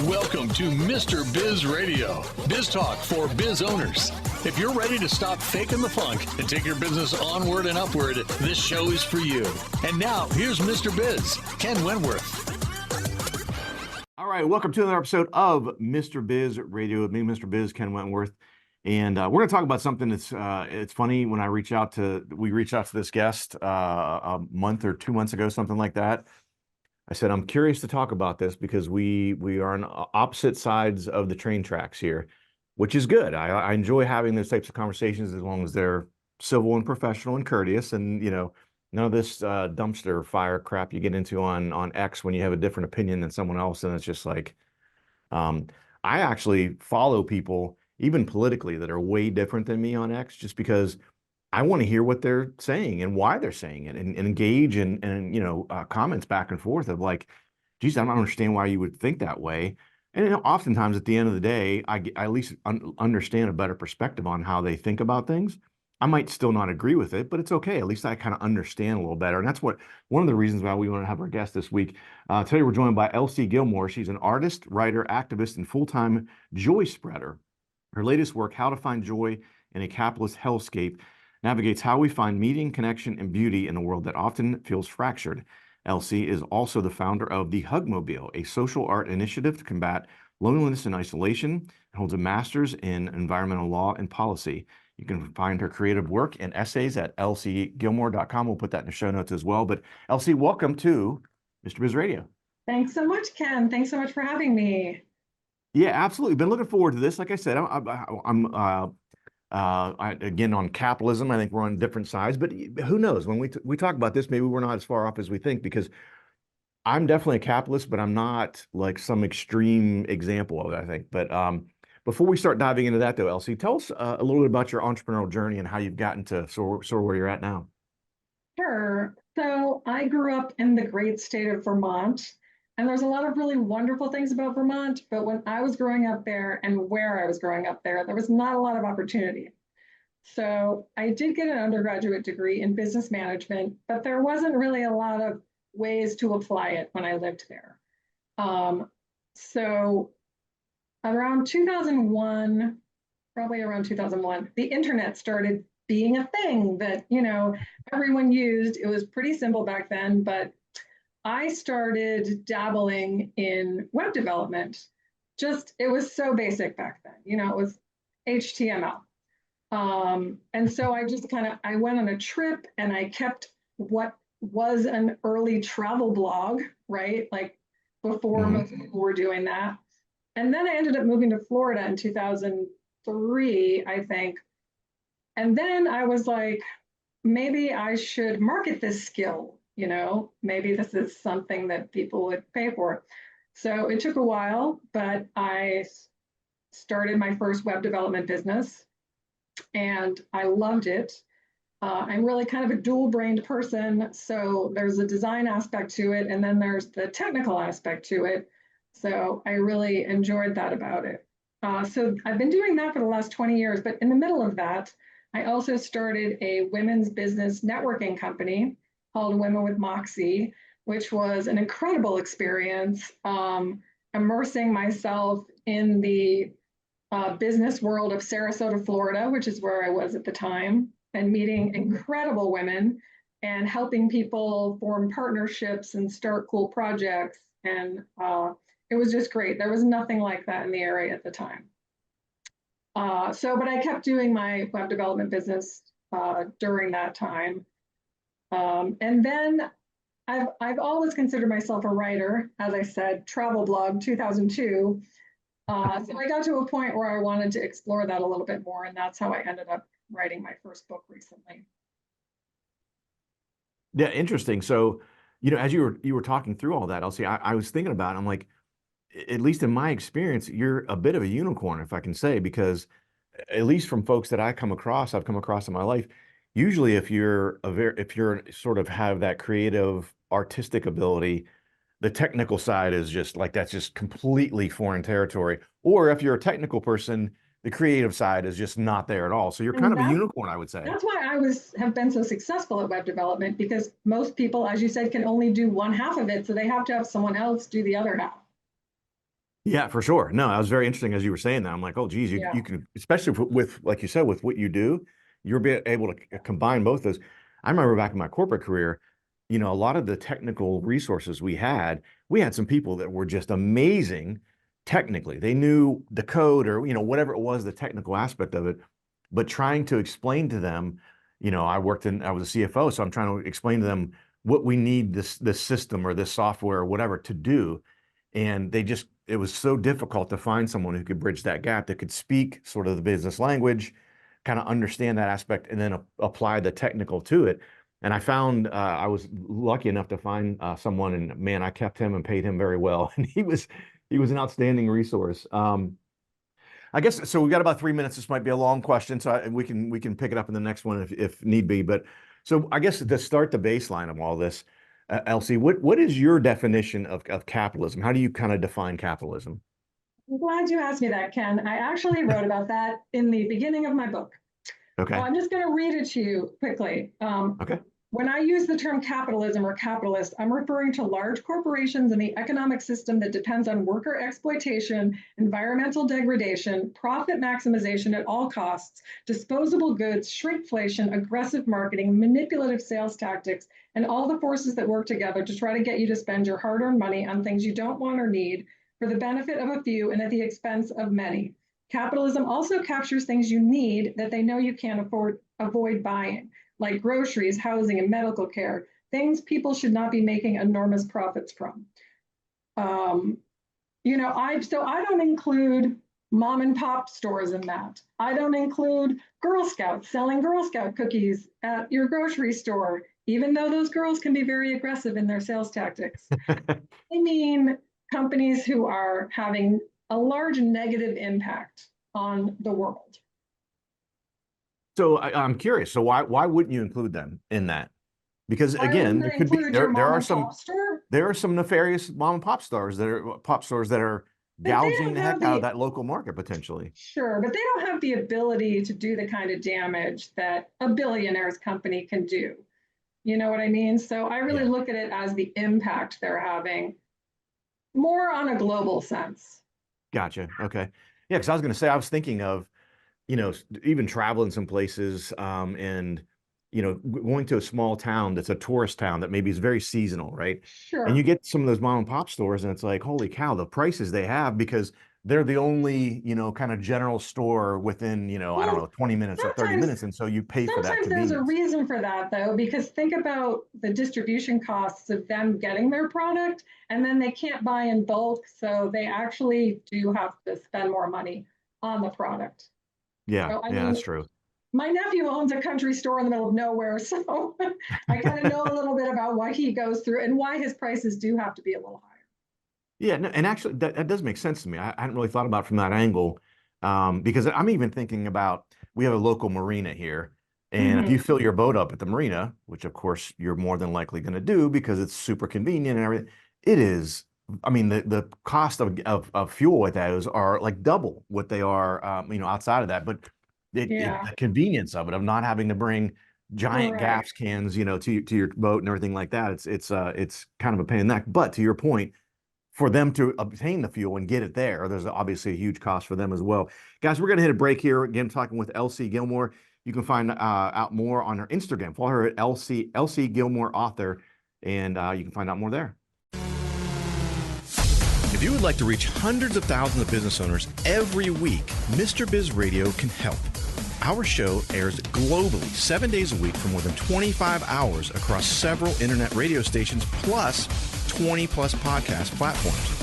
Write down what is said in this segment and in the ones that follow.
Welcome to Mr. Biz Radio, biz talk for biz owners. If you're ready to stop faking the funk and take your business onward and upward, this show is for you. And now, here's Mr. Biz, Ken Wentworth. All right, welcome to another episode of Mr. Biz Radio with me, Mr. Biz, Ken Wentworth. And we're going to talk about something that's it's funny. When we reached out to this guest a month or 2 months ago, something like that. I said, I'm curious to talk about this because we are on opposite sides of the train tracks here, which is good. I enjoy having those types of conversations as long as they're civil and professional and courteous, and none of this dumpster fire crap you get into on X when you have a different opinion than someone else. And it's just like, I actually follow people, even politically, that are way different than me on X, just because I want to hear what they're saying and why they're saying it, and engage in comments back and forth of like, geez, I don't understand why you would think that way. And oftentimes at the end of the day, I at least understand a better perspective on how they think about things. I might still not agree with it, but it's okay. At least I kind of understand a little better. And that's one of the reasons why we want to have our guest this week. Today we're joined by Elsie Gilmore. She's an artist, writer, activist, and full-time joy spreader. Her latest work, How to Find Joy in a Capitalist Hellscape, navigates how we find meaning, connection, and beauty in a world that often feels fractured. Elsie is also the founder of the Hugmobile, a social art initiative to combat loneliness and isolation, and holds a master's in environmental law and policy. You can find her creative work and essays at elsiegilmore.com. We'll put that in the show notes as well. But Elsie, welcome to Mr. Biz Radio. Thanks so much, Ken. Thanks so much for having me. Yeah, absolutely. Been looking forward to this. Like I said, again, on capitalism, I think we're on different sides, but who knows? When we talk about this, maybe we're not as far off as we think, because I'm definitely a capitalist, but I'm not like some extreme example of it, I think. But before we start diving into that, though, Elsie, tell us a little bit about your entrepreneurial journey and how you've gotten to sort of where you're at now. Sure. So I grew up in the great state of Vermont, and there's a lot of really wonderful things about Vermont, but when I was growing up there and where I was growing up there was not a lot of opportunity. So I did get an undergraduate degree in business management, but there wasn't really a lot of ways to apply it when I lived there. So around 2001, the internet started being a thing that, everyone used. It was pretty simple back then, but I started dabbling in web development. It was so basic back then, it was HTML. And so I went on a trip and I kept what was an early travel blog, right? Like before most people were doing that. And then I ended up moving to Florida in 2003, I think. And then I was like, maybe I should market this skill. Maybe this is something that people would pay for. So it took a while, but I started my first web development business and I loved it. I'm really kind of a dual-brained person. So there's a design aspect to it, and then there's the technical aspect to it. So I really enjoyed that about it. So I've been doing that for the last 20 years, but in the middle of that, I also started a women's business networking company called Women with Moxie, which was an incredible experience, immersing myself in the business world of Sarasota, Florida, which is where I was at the time, and meeting incredible women and helping people form partnerships and start cool projects. And it was just great. There was nothing like that in the area at the time. But I kept doing my web development business during that time. And then I've always considered myself a writer, as I said, travel blog 2002. So I got to a point where I wanted to explore that a little bit more, and that's how I ended up writing my first book recently. Yeah, interesting. So, as you were talking through all that, Elsie, I was thinking about it. I'm like, at least in my experience, you're a bit of a unicorn, if I can say, because at least from folks that I've come across in my life, usually if you're sort of have that creative artistic ability, the technical side is just like, that's just completely foreign territory. Or if you're a technical person, the creative side is just not there at all. So you're kind of a unicorn, I would say. That's why I have been so successful at web development, because most people, as you said, can only do one half of it. So they have to have someone else do the other half. Yeah, for sure. No, that was very interesting as you were saying that. I'm like, oh, geez, you, Yeah. you can, especially with, like you said, with what you do, you're able to combine both those. I remember back in my corporate career, a lot of the technical resources we had some people that were just amazing technically. They knew the code or, whatever it was, the technical aspect of it, but trying to explain to them, I was a CFO, so I'm trying to explain to them what we need this system or this software or whatever to do. And it was so difficult to find someone who could bridge that gap, that could speak sort of the business language, kind of understand that aspect, and then apply the technical to it. And I found I was lucky enough to find someone, and man, I kept him and paid him very well. And he was an outstanding resource. I guess so. We got about 3 minutes. This might be a long question, so we can pick it up in the next one if need be. But so I guess to start the baseline of all this, Elsie, what is your definition of capitalism? How do you kind of define capitalism? I'm glad you asked me that, Ken. I actually wrote about that in the beginning of my book. Okay. I'm just going to read it to you quickly. Okay. When I use the term capitalism or capitalist, I'm referring to large corporations and the economic system that depends on worker exploitation, environmental degradation, profit maximization at all costs, disposable goods, shrinkflation, aggressive marketing, manipulative sales tactics, and all the forces that work together to try to get you to spend your hard-earned money on things you don't want or need for the benefit of a few and at the expense of many. Capitalism also captures things you need that they know you can't avoid buying, like groceries, housing, and medical care, things people should not be making enormous profits from. I don't include mom and pop stores in that. I don't include Girl Scouts selling Girl Scout cookies at your grocery store, even though those girls can be very aggressive in their sales tactics. I mean, companies who are having a large negative impact on the world. So I'm curious. So why wouldn't you include them in that? Because again, there are some nefarious mom and pop stores that are gouging the heck out of that local market potentially. Sure, but they don't have the ability to do the kind of damage that a billionaire's company can do. You know what I mean? So I really look at it as the impact they're having more on a global sense. Gotcha. Okay. Yeah, because I was going to say, I was thinking of, even traveling some places and, going to a small town that's a tourist town that maybe is very seasonal, right? Sure. And you get some of those mom and pop stores and it's like, holy cow, the prices they have, because they're the only, kind of general store within, I don't know, 20 minutes or 30 minutes. And so you pay for that convenience. Sometimes there's a reason for that, though, because think about the distribution costs of them getting their product, and then they can't buy in bulk. So they actually do have to spend more money on the product. Yeah, so, I mean, that's true. My nephew owns a country store in the middle of nowhere, so I kind of know a little bit about what he goes through and why his prices do have to be a little higher. Yeah, no, and actually that does make sense to me. I hadn't really thought about it from that angle, because I'm even thinking about, we have a local marina here, and if you fill your boat up at the marina, which of course you're more than likely going to do because it's super convenient and everything, it is. I mean, the cost of fuel at those are like double what they are, outside of that. But the convenience of it, of not having to bring giant gas cans, to your boat and everything like that, it's kind of a pain in the neck. But to your point, for them to obtain the fuel and get it there, there's obviously a huge cost for them as well. Guys, we're going to hit a break here. Again, talking with Elsie Gilmore. You can find out more on her Instagram. Follow her at Elsie Gilmore Author, and you can find out more there. If you would like to reach hundreds of thousands of business owners every week, Mr. Biz Radio can help. Our show airs globally 7 days a week for more than 25 hours across several internet radio stations, plus 20 plus podcast platforms.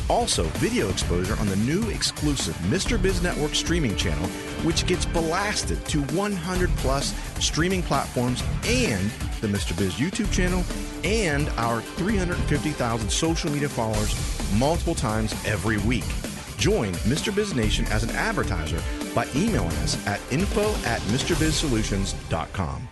Also, video exposure on the new exclusive Mr. Biz Network streaming channel, which gets blasted to 100 plus streaming platforms, and the Mr. Biz YouTube channel, and our 350,000 social media followers multiple times every week. Join Mr. Biz Nation as an advertiser by emailing us at info@MrBizSolutions.com.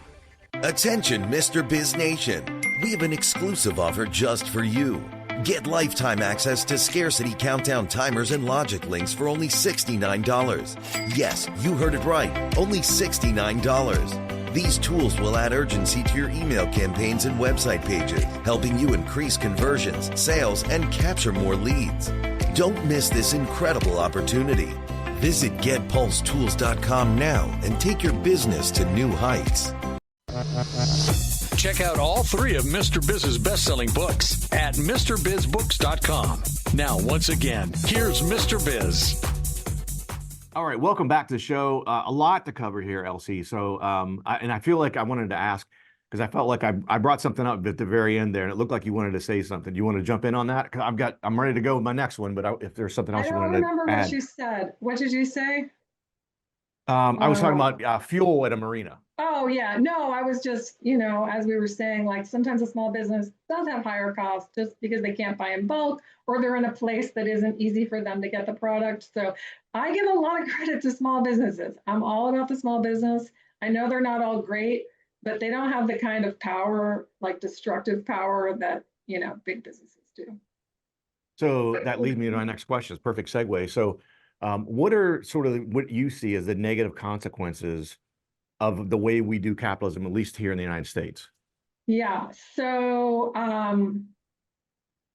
Attention, Mr. Biz Nation. We have an exclusive offer just for you. Get lifetime access to scarcity countdown timers and logic links for only $69. Yes, you heard it right. Only $69. These tools will add urgency to your email campaigns and website pages, helping you increase conversions, sales, and capture more leads. Don't miss this incredible opportunity. Visit GetPulseTools.com now and take your business to new heights. Check out all 3 of Mr. Biz's best-selling books at MrBizBooks.com. Now, once again, here's Mr. Biz. All right, welcome back to the show. A lot to cover here, Elsie. So, I feel like I wanted to ask, because I felt like I brought something up at the very end there, and it looked like you wanted to say something. Do you want to jump in on that? Because I'm ready to go with my next one, but if there's something else you wanted to add. I don't remember what you said. What did you say? I was talking about fuel at a marina. Oh, yeah. No, I was just, as we were saying, like sometimes a small business does have higher costs just because they can't buy in bulk or they're in a place that isn't easy for them to get the product. So I give a lot of credit to small businesses. I'm all about the small business. I know they're not all great, but they don't have the kind of power, like destructive power that, big businesses do. So that leads me to my next question. It's a perfect segue. So what are sort of what you see as the negative consequences of the way we do capitalism, at least here in the United States? Yeah. So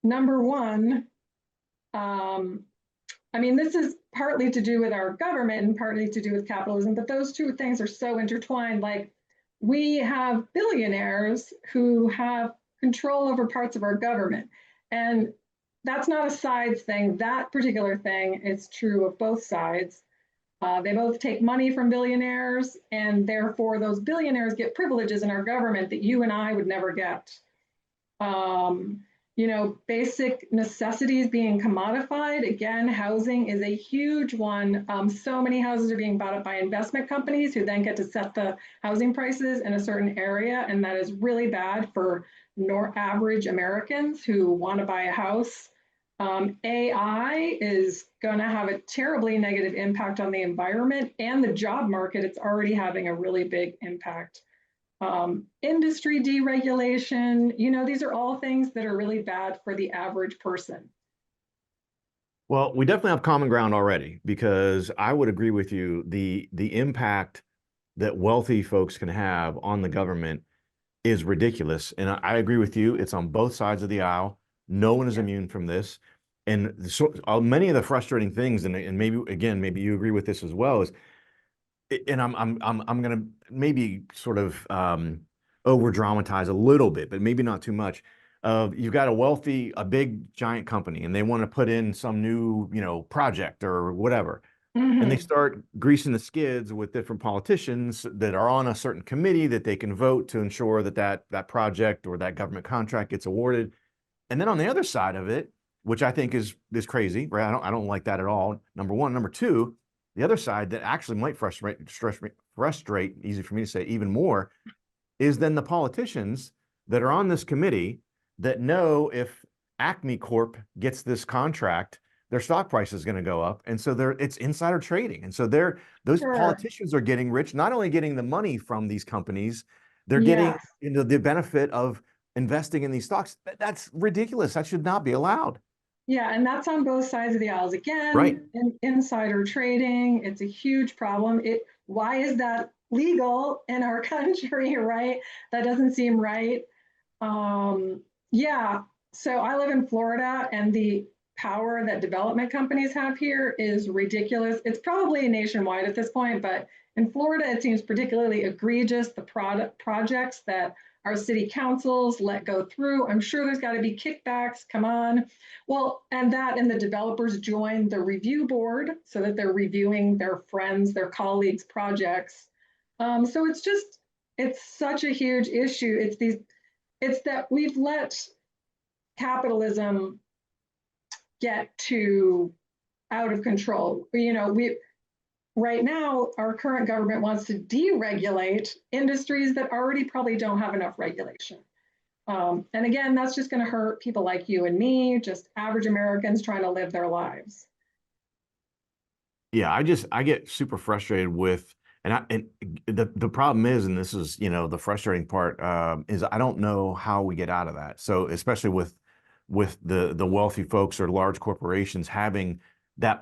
number one, this is partly to do with our government and partly to do with capitalism, but those two things are so intertwined. Like we have billionaires who have control over parts of our government. And that's not a sides thing. That particular thing is true of both sides. They both take money from billionaires, and therefore those billionaires get privileges in our government that you and I would never get. Basic necessities being commodified. Again, housing is a huge one. So many houses are being bought up by investment companies who then get to set the housing prices in a certain area, and that is really bad for average Americans who want to buy a house. AI is going to have a terribly negative impact on the environment and the job market. It's already having a really big impact. Industry deregulation, these are all things that are really bad for the average person. Well, we definitely have common ground already, because I would agree with you. The impact that wealthy folks can have on the government is ridiculous. And I agree with you. It's on both sides of the aisle. No one is immune from this. And so many of the frustrating things, and maybe you agree with this as well, is, and I'm going to maybe sort of over dramatize a little bit, but maybe not too much. You've got a big giant company, and they want to put in some new, project or whatever. Mm-hmm. And they start greasing the skids with different politicians that are on a certain committee that they can vote to ensure that project or that government contract gets awarded. And then on the other side of it, which I think is crazy, right? I don't like that at all. Number one. Number two, the other side that actually might frustrate, easy for me to say, even more, is then the politicians that are on this committee that know if Acme Corp gets this contract, their stock price is going to go up. And so it's insider trading. And so those politicians are getting rich, not only getting the money from these companies, they're getting the benefit of investing in these stocks. That's ridiculous. That should not be allowed. Yeah, and that's on both sides of the aisles. Again, right. Insider trading, it's a huge problem. Why is that legal in our country, right? That doesn't seem right. So I live in Florida, and the power that development companies have here is ridiculous. It's probably nationwide at this point, but in Florida, it seems particularly egregious, the projects that our city councils let go through. I'm sure there's got to be kickbacks. Come on. Well, and the developers join the review board so that they're reviewing their friends, their colleagues' projects. So it's such a huge issue. It's that we've let capitalism get out of control. Right now, our current government wants to deregulate industries that already probably don't have enough regulation. And again, that's just going to hurt people like you and me, just average Americans trying to live their lives. Yeah, I get super frustrated with, and the problem is, and this is, the frustrating part, is I don't know how we get out of that. So especially with the wealthy folks or large corporations having that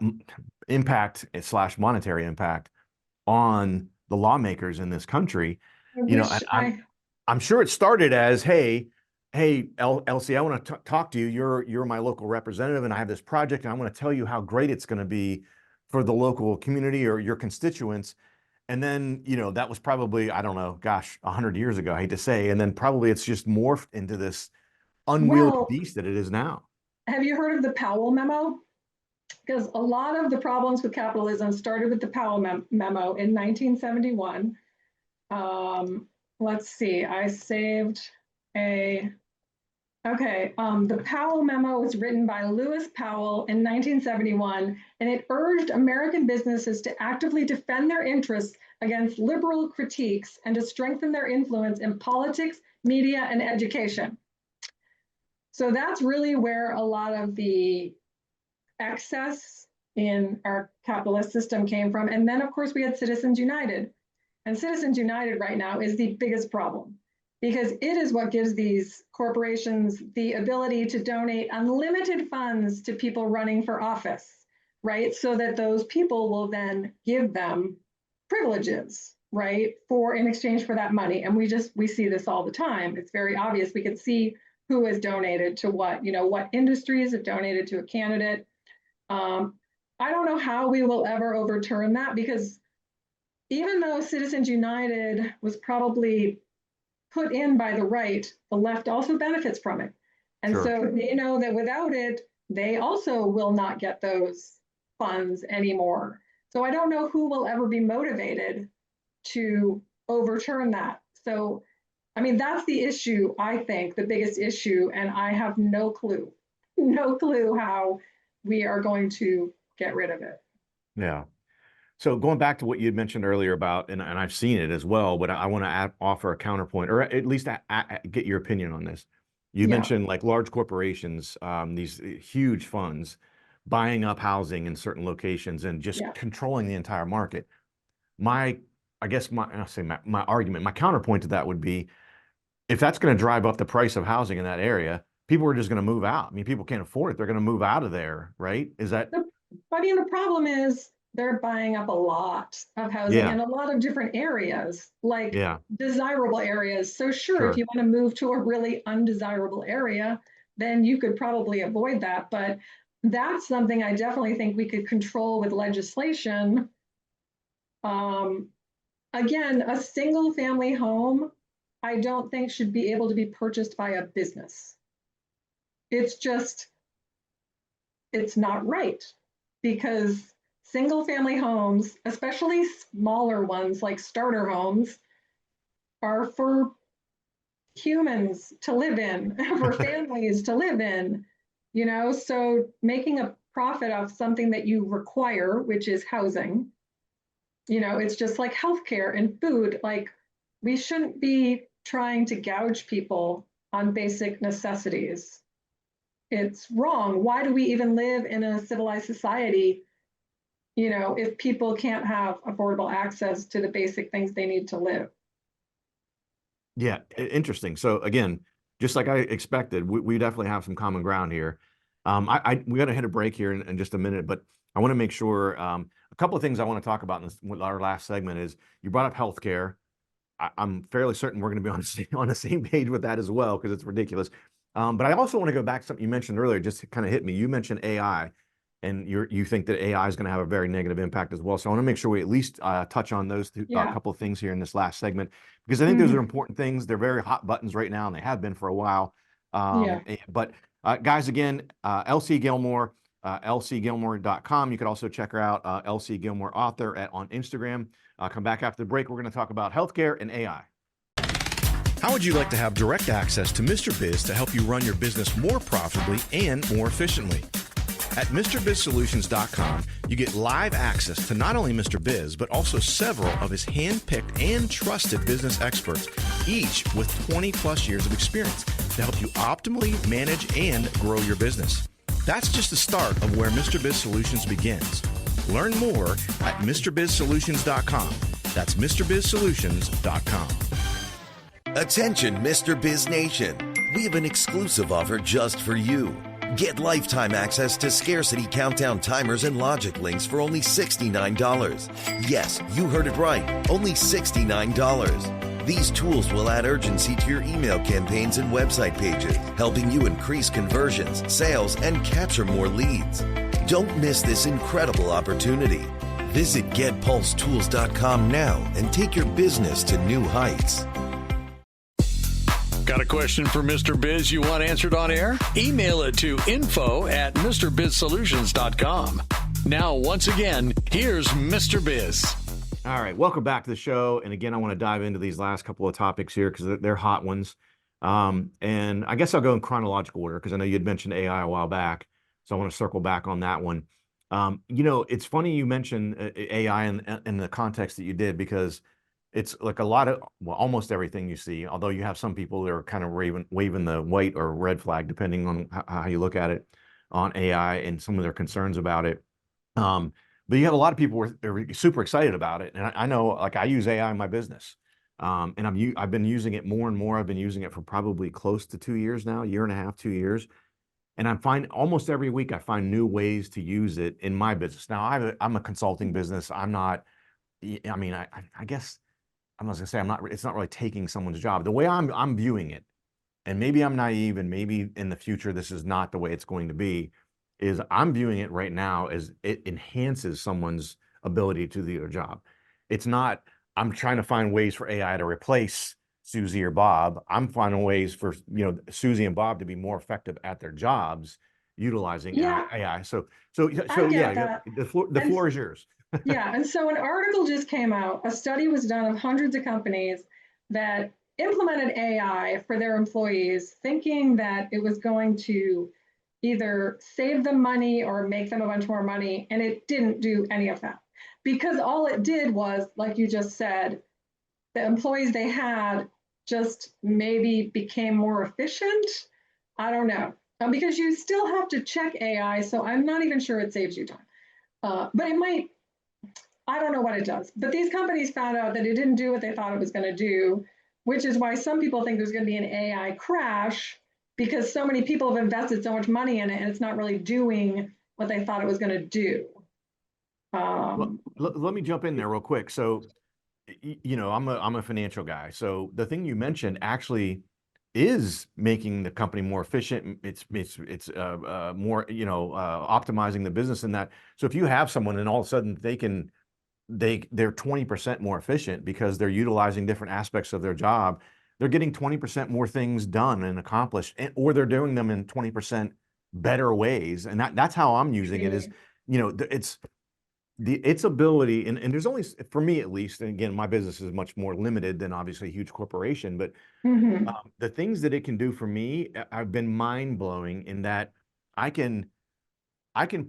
impact / monetary impact on the lawmakers in this country, I'm sure it started as, hey, hey, Elsie, I want to talk to you. You're my local representative, and I have this project, and I want to tell you how great it's going to be for the local community or your constituents. And then, that was probably, I don't know, gosh, 100 years ago, I hate to say. And then probably it's just morphed into this unwieldy beast that it is now. Have you heard of the Powell memo? Because a lot of the problems with capitalism started with the Powell memo in 1971. Let's see, I saved the Powell memo was written by Lewis Powell in 1971, and it urged American businesses to actively defend their interests against liberal critiques and to strengthen their influence in politics, media, and education. So that's really where a lot of the excess in our capitalist system came from. And then, of course, we had Citizens United. And Citizens United right now is the biggest problem, because it is what gives these corporations the ability to donate unlimited funds to people running for office, right? So that those people will then give them privileges, right, in exchange for that money. And we see this all the time. It's very obvious. We can see who has donated to what, what industries have donated to a candidate. I don't know how we will ever overturn that, because even though Citizens United was probably put in by the right, the left also benefits from it. And Sure. So they know that without it, they also will not get those funds anymore. So I don't know who will ever be motivated to overturn that. So, I mean, that's the issue, I think, the biggest issue, and I have no clue how we are going to get rid of it. Yeah. So going back to what you had mentioned earlier about, and I've seen it as well, but I want to offer a counterpoint, or at least get your opinion on this. You mentioned like large corporations, these huge funds buying up housing in certain locations and just controlling the entire market. My argument, my counterpoint to that would be, if that's going to drive up the price of housing in that area, people are just going to move out. I mean, people can't afford it. They're going to move out of there, right? Is that? I mean, the problem is they're buying up a lot of housing in a lot of different areas, like desirable areas. So sure, if you want to move to a really undesirable area, then you could probably avoid that. But that's something I definitely think we could control with legislation. Again, a single family home, I don't think should be able to be purchased by a business. It's not right, because single family homes, especially smaller ones like starter homes, are for humans to live in, for families to live in, so making a profit off something that you require, which is housing, it's just like healthcare and food. Like, we shouldn't be trying to gouge people on basic necessities. It's wrong. Why do we even live in a civilized society, if people can't have affordable access to the basic things they need to live? Yeah, interesting. So again, just like I expected, we definitely have some common ground here. We got to hit a break here in just a minute, but I want to make sure a couple of things I want to talk about with our last segment is, you brought up healthcare. I'm fairly certain we're going to be on the same page with that as well, because it's ridiculous. But I also want to go back to something you mentioned earlier, just kind of hit me. You mentioned AI, and you think that AI is going to have a very negative impact as well. So I want to make sure we at least touch on those couple of things here in this last segment, because I think those are important things. They're very hot buttons right now, and they have been for a while. But guys, again, Elsie Gilmore, elsiegilmore.com. You could also check her out, Elsie Gilmore Author on Instagram. Come back after the break. We're going to talk about healthcare and AI. How would you like to have direct access to Mr. Biz to help you run your business more profitably and more efficiently? At MrBizSolutions.com, you get live access to not only Mr. Biz, but also several of his hand-picked and trusted business experts, each with 20-plus years of experience to help you optimally manage and grow your business. That's just the start of where Mr. Biz Solutions begins. Learn more at MrBizSolutions.com. That's MrBizSolutions.com. Attention, Mr. Biz Nation. We have an exclusive offer just for you. Get lifetime access to scarcity countdown timers and logic links for only $69. Yes, you heard it right. Only $69. These tools will add urgency to your email campaigns and website pages, helping you increase conversions, sales, and capture more leads. Don't miss this incredible opportunity. Visit GetPulseTools.com now and take your business to new heights. Got a question for Mr. Biz you want answered on air? Email it to info@MrBizSolutions.com. Now, once again, here's Mr. Biz. All right, welcome back to the show. And again, I want to dive into these last couple of topics here because they're hot ones. And I guess I'll go in chronological order because I know you had mentioned AI a while back. So I want to circle back on that one. It's funny you mentioned AI in the context that you did, because it's like a lot of, well, almost everything you see, although you have some people that are kind of waving the white or red flag, depending on how you look at it, on AI and some of their concerns about it. But you have a lot of people who are super excited about it. And I know, like, I use AI in my business. And I've been using it more and more. I've been using it for probably close to 2 years now, year and a half, 2 years. And I find almost every week I find new ways to use it in my business. Now, I'm a consulting business. I'm not, I guess I'm not gonna say it's not really taking someone's job. The way I'm viewing it, and maybe I'm naive and maybe in the future this is not the way it's going to be, is I'm viewing it right now as it enhances someone's ability to do their job. It's not, I'm trying to find ways for AI to replace Susie or Bob. I'm finding ways for, Susie and Bob to be more effective at their jobs utilizing AI. So yeah, the floor is yours. Yeah, and so an article just came out. A study was done of hundreds of companies that implemented AI for their employees, thinking that it was going to either save them money or make them a bunch more money, and it didn't do any of that. Because all it did was, like you just said, the employees they had just maybe became more efficient. I don't know, because you still have to check AI, so I'm not even sure it saves you time. But it might, I don't know what it does. But these companies found out that it didn't do what they thought it was going to do, which is why some people think there's going to be an AI crash, because so many people have invested so much money in it and it's not really doing what they thought it was going to do. Let me jump in there real quick. So, I'm a financial guy. So the thing you mentioned actually is making the company more efficient. It's more, optimizing the business in that. So if you have someone and all of a sudden they're 20% more efficient because they're utilizing different aspects of their job, they're getting 20% more things done and accomplished, or they're doing them in 20% better ways. And that's how I'm using it is, its ability, and there's only, for me at least, and again, my business is much more limited than obviously a huge corporation, but the things that it can do for me have been mind-blowing in that I can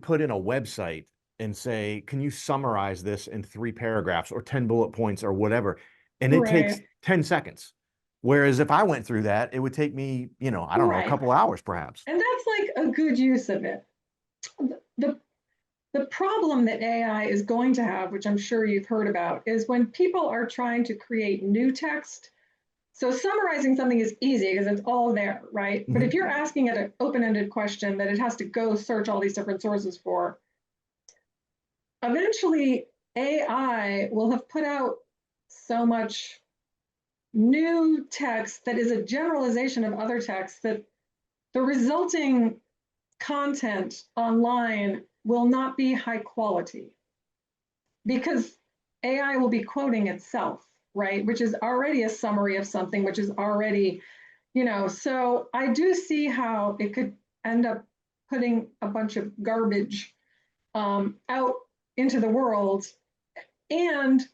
put in a website and say, can you summarize this in 3 paragraphs or 10 bullet points or whatever? And it takes 10 seconds. Whereas if I went through that, it would take me, I don't know, a couple hours perhaps. And that's like a good use of it. The problem that AI is going to have, which I'm sure you've heard about, is when people are trying to create new text. So summarizing something is easy because it's all there, right? But if you're asking it an open-ended question that it has to go search all these different sources for, eventually AI will have put out so much new text that is a generalization of other texts that the resulting content online will not be high quality because AI will be quoting itself, right? Which is already a summary of something, which is already, so I do see how it could end up putting a bunch of garbage out into the world. And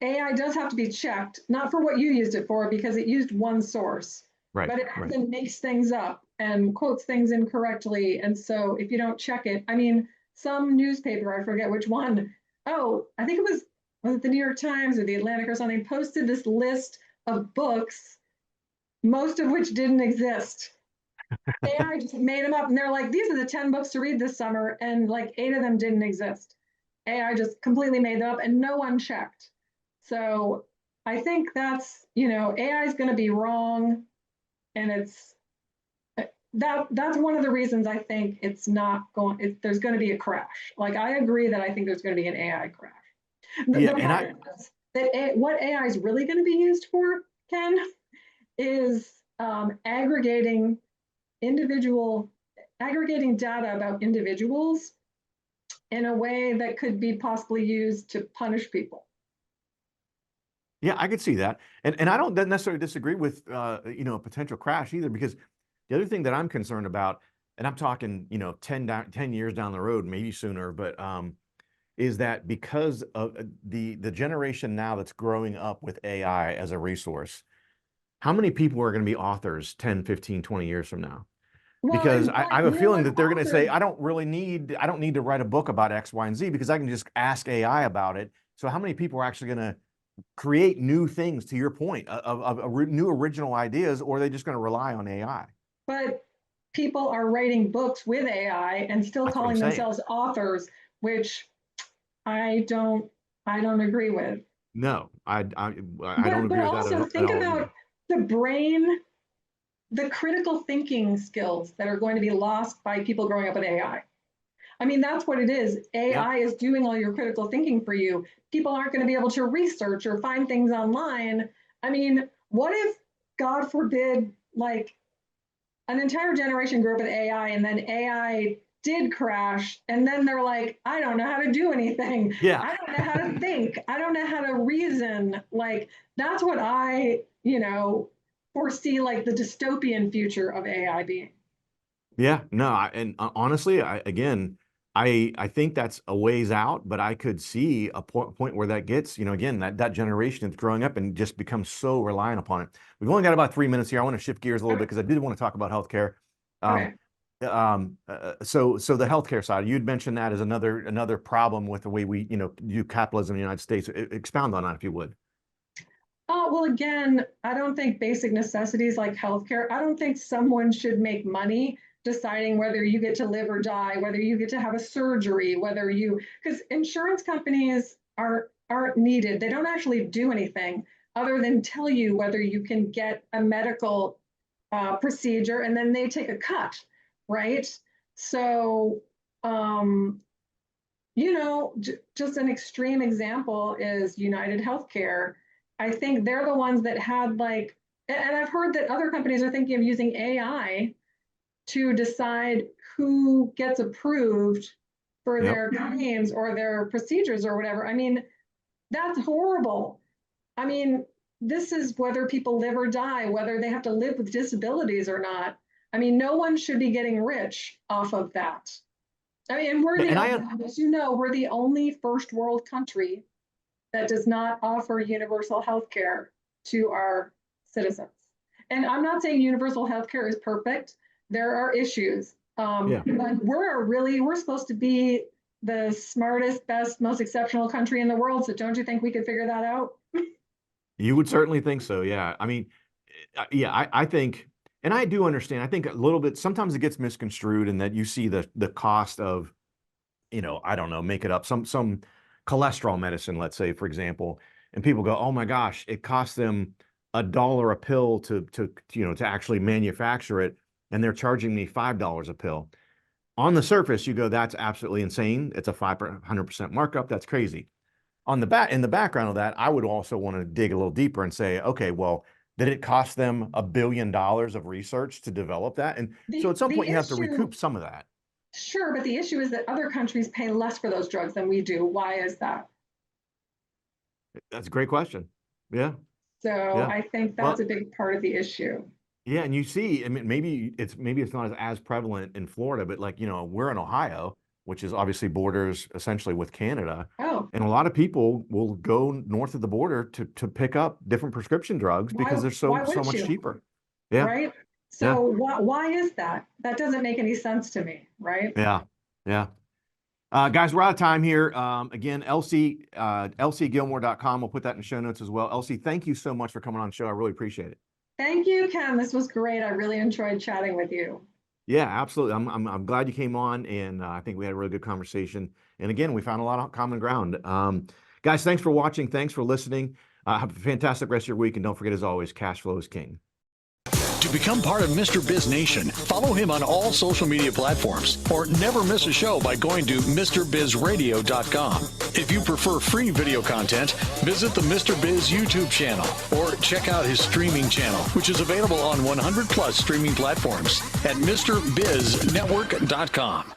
AI does have to be checked, not for what you used it for, because it used one source, but it often makes things up and quotes things incorrectly. And so if you don't check it, some newspaper, I forget which one, I think was it the New York Times or the Atlantic or something, posted this list of books, most of which didn't exist. AI just made them up, and they're like, these are the 10 books to read this summer, and like 8 of them didn't exist. AI just completely made them up, and no one checked. So I think that's, AI is going to be wrong, and that's one of the reasons I think it's not going, there's going to be a crash. Like, I agree that I think there's going to be an AI crash. The problem is what AI is really going to be used for, Ken, is aggregating data about individuals in a way that could be possibly used to punish people. Yeah, I could see that. And I don't necessarily disagree with a potential crash either, because the other thing that I'm concerned about, and I'm talking, 10 years down the road, maybe sooner, but is that because of the generation now that's growing up with AI as a resource, how many people are going to be authors 10, 15, 20 years from now? Well, Because I have a feeling that they're going to say, authors- I don't need to write a book about X, Y, and Z, because I can just ask AI about it. So how many people are actually going to create new things, to your point, new original ideas, or are they just going to rely on AI? But people are writing books with AI and still That's what I'm calling saying. themselves authors, which I don't agree with. No, I don't agree But with that also at think all about either. the brain, the critical thinking skills that are going to be lost by people growing up with AI. I mean, that's what it is. AI is doing all your critical thinking for you. People aren't going to be able to research or find things online. I mean, what if, God forbid, like an entire generation grew up with AI and then AI did crash, and then they're like, I don't know how to do anything. Yeah. I don't know how to think. I don't know how to reason. Like, that's what I, foresee, like the dystopian future of AI being. Yeah, no, honestly, I think that's a ways out, but I could see a point where that gets, again, that generation is growing up and just becomes so reliant upon it. We've only got about 3 minutes here. I want to shift gears a little bit because I did want to talk about healthcare. Okay. So the healthcare side, you'd mentioned that as another problem with the way we, do capitalism in the United States. Expound on that, if you would. Well, again, I don't think basic necessities like healthcare, I don't think someone should make money deciding whether you get to live or die, whether you get to have a surgery, because insurance companies aren't needed. They don't actually do anything other than tell you whether you can get a medical procedure, and then they take a cut, right? So, just an extreme example is United Healthcare. I think they're the ones that had and I've heard that other companies are thinking of using AI to decide who gets approved for their claims or their procedures or whatever. I mean, that's horrible. I mean, this is whether people live or die, whether they have to live with disabilities or not. I mean, no one should be getting rich off of that. I mean, as you know, we're the only first world country that does not offer universal health care to our citizens. And I'm not saying universal health care is perfect. There are issues. But we're supposed to be the smartest, best, most exceptional country in the world. So don't you think we could figure that out? You would certainly think so. Yeah. I mean, I think, and I do understand, I think a little bit, sometimes it gets misconstrued in that you see the cost of, I don't know, make it up, some cholesterol medicine, let's say, for example, and people go, oh my gosh, it costs them $1 a pill to actually manufacture it, and they're charging me $5 a pill. On the surface, you go, that's absolutely insane. It's a 500% markup. That's crazy. In the background of that, I would also want to dig a little deeper and say, okay, well, did it cost them $1 billion of research to develop that? And so at some point you have to recoup some of that. Sure, but the issue is that other countries pay less for those drugs than we do. Why is that? That's a great question. Yeah. So yeah. I think that's a big part of the issue. Yeah, and you see, I mean, maybe it's not as prevalent in Florida, but we're in Ohio, which is obviously borders essentially with Canada. Oh. And a lot of people will go north of the border to pick up different prescription drugs because they're so much cheaper. Yeah. Right. So why is that? That doesn't make any sense to me, right? Yeah. Yeah. Guys, we're out of time here. Again, elsiegilmore.com. We'll put that in the show notes as well. Elsie, thank you so much for coming on the show. I really appreciate it. Thank you, Ken. This was great. I really enjoyed chatting with you. Yeah, absolutely. I'm glad you came on, and I think we had a really good conversation. And again, we found a lot of common ground. Guys, thanks for watching. Thanks for listening. Have a fantastic rest of your week. And don't forget, as always, cash flow is king. To become part of Mr. Biz Nation, follow him on all social media platforms or never miss a show by going to MrBizRadio.com. If you prefer free video content, visit the Mr. Biz YouTube channel or check out his streaming channel, which is available on 100 plus streaming platforms at MrBizNetwork.com.